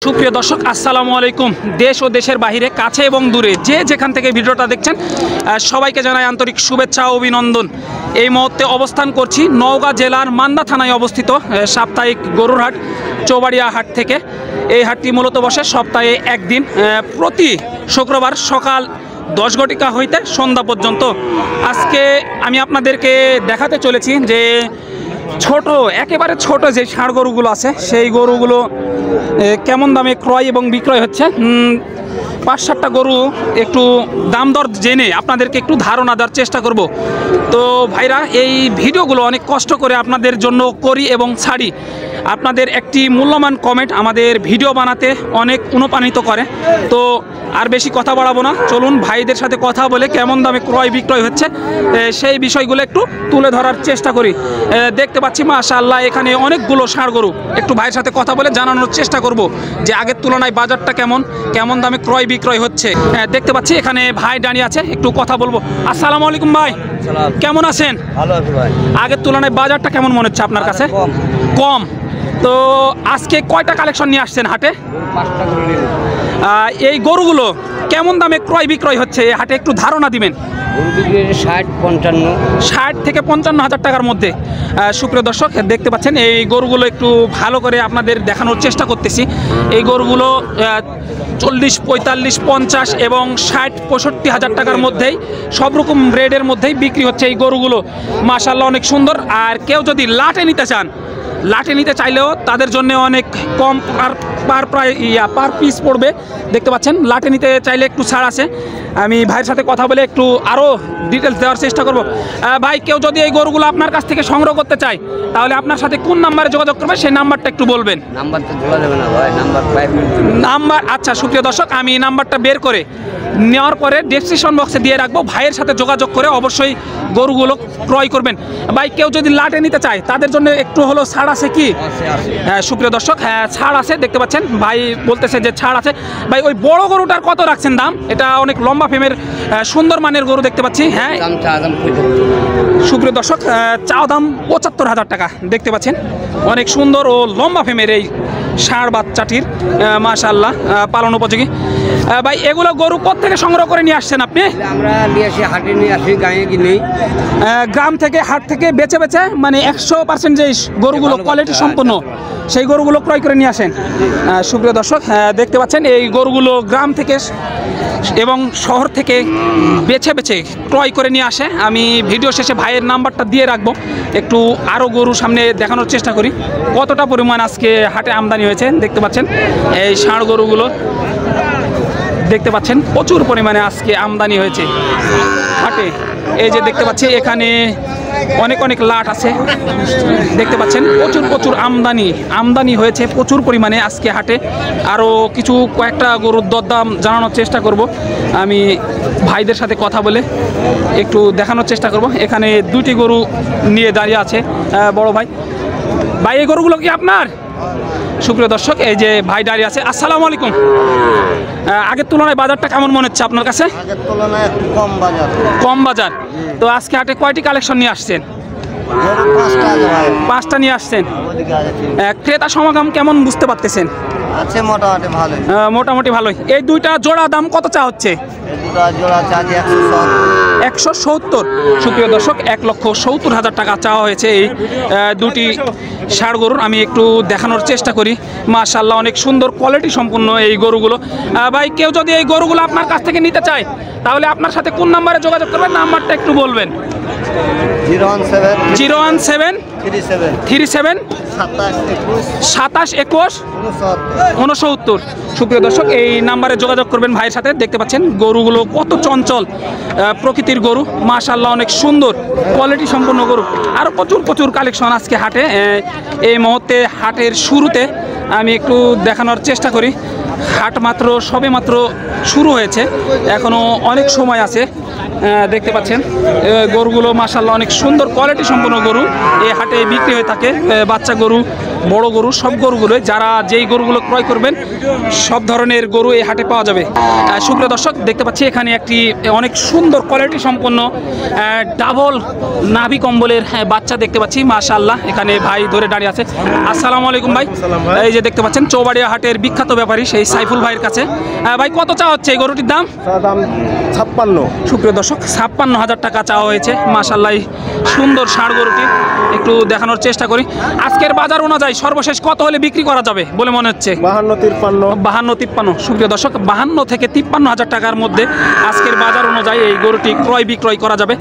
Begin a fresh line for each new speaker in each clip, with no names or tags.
সুপ্রিয় দর্শক আসসালামু আলাইকুম। দেশ ও দেশের বাইরে কাছে এবং দূরে যে যেখান থেকে ভিডিওটা দেখছেন সবাইকে জানাই আন্তরিক শুভেচ্ছা ও অভিনন্দন। এই মুহূর্তে অবস্থান করছি নওগাঁ জেলার মান্দা থানায় অবস্থিত সাপ্তাহিক গরুর হাট চৌবাড়িয়া হাট থেকে। এই হাটটি মূলত বসে সপ্তাহে একদিন, প্রতি শুক্রবার সকাল 10 ঘটিকা হইতে সন্ধ্যা পর্যন্ত। আজকে আমি আপনাদেরকে দেখাতে চলেছি যে ছোট, একেবারে ছোট যে ষাঁড় গরুগুলো আছে সেই গরুগুলো কেমন দামে ক্রয় এবং বিক্রয় হচ্ছে। 5-7টা গরু একটু দাম দর জেনে আপনাদেরকে একটু ধারণা দেওয়ার চেষ্টা করব। তো ভাইরা, এই ভিডিওগুলো অনেক কষ্ট করে আপনাদের জন্য করি এবং ছাড়ি। আপনাদের একটি মূল্যবান কমেন্ট আমাদের ভিডিও বানাতে অনেক অনুপ্রাণিত করে। তো আর বেশি কথা বাড়াবো না, চলুন ভাইদের সাথে কথা বলে কেমন দামে ক্রয় বিক্রয় হচ্ছে সেই বিষয়গুলো একটু তুলে ধরার চেষ্টা করি। দেখতে পাচ্ছি মাশাআল্লাহ এখানে অনেকগুলো ষাঁড় গরু। একটু ভাইয়ের সাথে কথা বলে জানানোর চেষ্টা করব যে আগের তুলনায় বাজারটা কেমন দামে ক্রয় বিক্রয় হচ্ছে। দেখতে পাচ্ছি এখানে ভাই দাঁড়িয়ে আছে, একটু কথা বলবো। আসসালামু আলাইকুম ভাই, কেমন আছেন?
ভালো আছি ভাই।
আগের তুলনায় বাজারটা কেমন মনে হচ্ছে আপনার কাছে? কম। তো আজকে কয়টা কালেকশন নিয়ে আসছেন হাটে?
5টা করে নিয়ে।
এই গরুগুলো কেমন দামে ক্রয় বিক্রয় হচ্ছে এই হাটে একটু ধারণা দিবেন।
গরু বিক্রি
60 থেকে 55 হাজার টাকার মধ্যে। সুপ্রিয় দর্শক দেখতে পাচ্ছেন এই গরুগুলো একটু ভালো করে আপনাদের দেখানোর চেষ্টা করতেছি। এই গরুগুলো 40, 45, 50 এবং 60-65 হাজার টাকার মধ্যেই সব রকম রেটের মধ্যেই বিক্রি হচ্ছে এই গরুগুলো। মাশাআল্লাহ অনেক সুন্দর। আর কেউ যদি লাটে নিতে চান, লাটে নিতে চাইলেও তাদের জন্য অনেক কম পার পিস পড়বে। দেখতে পাচ্ছেন লাটে নিতে চাইলে একটু ছাড় আছে। আমি ভাইয়ের সাথে কথা বলে একটু আরও ডিটেলস দেওয়ার চেষ্টা করব। ভাই, কেউ যদি এই গরুগুলো আপনার কাছ থেকে সংগ্রহ করতে চায় তাহলে আপনার সাথে কোন নাম্বারে যোগাযোগ করবে সেই নাম্বারটা একটু বলবেন।
নাম্বারটা বলা যাবে না ভাই,
নাম্বার আচ্ছা সুপ্রিয় দর্শক, আমি নাম্বারটা বের করে নেওয়ার পরে ডেসক্রিপশন বক্সে দিয়ে রাখবো। ভাইয়ের সাথে যোগাযোগ করে অবশ্যই গরুগুলো ক্রয় করবেন। ভাই, কেউ যদি লাটে নিতে চায় তাদের জন্য একটু হলো ছাড় আছে কি? হ্যাঁ সুপ্রিয় দর্শক, হ্যাঁ ছাড় আছে। দেখতে পাচ্ছেন ভাই বলতেছে যে ছাড় আছে। ভাই, ওই বড় গরুটার কত রাখছেন দাম? এটা অনেক লম্বা ফেমের সুন্দর মানের গরু দেখতে পাচ্ছি। হ্যাঁ সুপ্রিয় দর্শক, চাওয়া দাম 75,000 টাকা। দেখতে পাচ্ছেন অনেক সুন্দর ও লম্বা ফেমের এই ষাঁড় বাচ্চাটির মাশাআল্লাহ পালন উপযোগী। ভাই, এগুলো গরু কোত্থেকে সংগ্রহ করে নিয়ে আসছেন আপনি?
আমরা নিয়ে আসি, হাটে নিয়ে আসি, গায়ে কিনে
গ্রাম থেকে, হাট থেকে বেছে বেছে, মানে 100% যে গরুগুলো কোয়ালিটি সম্পন্ন সেই গরুগুলো ক্রয় করে নিয়ে আসেন। সুপ্রিয় দর্শক দেখতে পাচ্ছেন এই গরুগুলো গ্রাম থেকে এবং শহর থেকে বেছে বেছে ক্রয় করে নিয়ে আসে। আমি ভিডিও শেষে ভাইয়ের নাম্বারটা দিয়ে রাখবো, একটু আরও গরু সামনে দেখানোর চেষ্টা করি কতটা পরিমাণ আজকে হাটে আমদানি হয়েছে। দেখতে পাচ্ছেন এই ষাঁড় গরুগুলো, দেখতে পাচ্ছেন প্রচুর পরিমাণে আজকে আমদানি হয়েছে হাটে। এই যে দেখতে পাচ্ছি এখানে অনেক লাট আছে। দেখতে পাচ্ছেন প্রচুর আমদানি হয়েছে প্রচুর পরিমাণে আজকে হাটে। আরও কয়েকটা গরুর দরদাম জানানোর চেষ্টা করব। আমি ভাইদের সাথে কথা বলে একটু দেখানোর চেষ্টা করব। এখানে 2টি গরু নিয়ে দাঁড়িয়ে আছে বড় ভাই। ভাই, এই গরুগুলো কি আপনার? সুপ্রিয় দর্শক এই যে ভাই দাঁড়িয়ে আছে। আসসালামু আলাইকুম। আগের তুলনায় বাজারটা কেমন মনে হচ্ছে আপনার কাছে?
আগের তুলনায় একটু কম বাজার।
তো আজকে হাটে কয়টি কালেকশন নিয়ে আসছেন? 5টা নিয়ে আসছেন। ক্রেতা সমাগম কেমন বুঝতে পারতেছেন?
আছে মোটামুটি ভালোই।
মোটামুটি ভালোই। এই 2টা জোড়া দাম কত চা হচ্ছে?
জোড়া চার্জ
170। সুপ্রিয় দর্শক 1,70,000 টাকা চাওয়া হয়েছে এই 2টি ষাঁড় গরুর। আমি একটু দেখানোর চেষ্টা করি। মাশাআল্লাহ অনেক সুন্দর কোয়ালিটি সম্পন্ন এই গরুগুলো। ভাই, কেউ যদি এই গরুগুলো আপনার কাছ থেকে নিতে চায় তাহলে আপনার সাথে কোন নাম্বারে যোগাযোগ করবেন? নাম্বারটা একটু বলবেন। 017 37 27 21 69। সুপ্রিয় দর্শক এই নাম্বারে যোগাযোগ করবেন ভাইয়ের সাথে। দেখতে পাচ্ছেন গরুগুলো কত চঞ্চল প্রকৃতির গরু। মাশাআল্লাহ অনেক সুন্দর কোয়ালিটি সম্পন্ন গরু। আর প্রচুর কালেকশন আজকে হাটে। এই মুহূর্তে হাটের শুরুতে আমি একটু দেখানোর চেষ্টা করি। হাট সবে মাত্র শুরু হয়েছে, এখনও অনেক সময় আছে। দেখতে পাচ্ছেন গরুগুলো মাশাআল্লাহ অনেক সুন্দর কোয়ালিটি সম্পন্ন গরু এই হাটে বিক্রি হয়ে থাকে। বাচ্চা গরু বড় গরু, সব গরুগুলো যারা যেই গরুগুলো ক্রয় করবেন সব ধরনের গরু এই হাটে পাওয়া যাবে। সুপ্রিয় দর্শক, দেখতে পাচ্ছি এখানে একটি অনেক সুন্দর কোয়ালিটি সম্পন্ন ডাবল নাভি কম্বলের বাচ্চা দেখতে পাচ্ছি। মাশাআল্লাহ, এখানে ভাই ধরে দাঁড়িয়ে আছে। আসসালামু আলাইকুম ভাই। এই যে দেখতে পাচ্ছেন চৌবাড়িয়া হাটের বিখ্যাত ব্যাপারী সেই সাইফুল ভাইয়ের কাছে। ভাই কত চা হচ্ছে এই গরুটির দাম?
56।
সুপ্রিয় দর্শক, 56,000 টাকা চাওয়া হয়েছে। মাশাআল্লাহ, সুন্দর ষাঁড় গরুটি একটু দেখানোর চেষ্টা করি। আজকের বাজার অনুযায়ী সর্বশেষ কত হলে বিক্রি করা যাবে বলে মনে হচ্ছে? 52-53। সুপ্রিয় দর্শক, 52 থেকে 53,000 টাকার মধ্যে আজকের বাজার অনুযায়ী এই গরুটি ক্রয় বিক্রয় করা যাবে।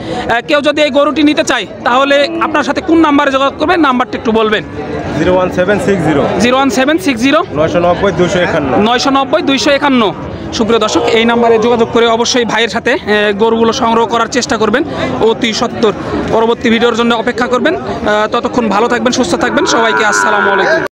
কেউ যদি এই গরুটি নিতে চায় তাহলে আপনার সাথে কোন নাম্বারে যোগাযোগ করবেন? নাম্বারটা একটু বলবেন।
01760
990-251। সুপ্রিয় দর্শক, এই নাম্বারে যোগাযোগ করে অবশ্যই ভাইয়ের সাথে গরুগুলো সংগ্রহ করার চেষ্টা করবেন। অতি সত্বর পরবর্তী ভিডিওর জন্য অপেক্ষা করবেন। ততক্ষণ ভালো থাকবেন, সুস্থ থাকবেন। সবাইকে আসসালামু আলাইকুম।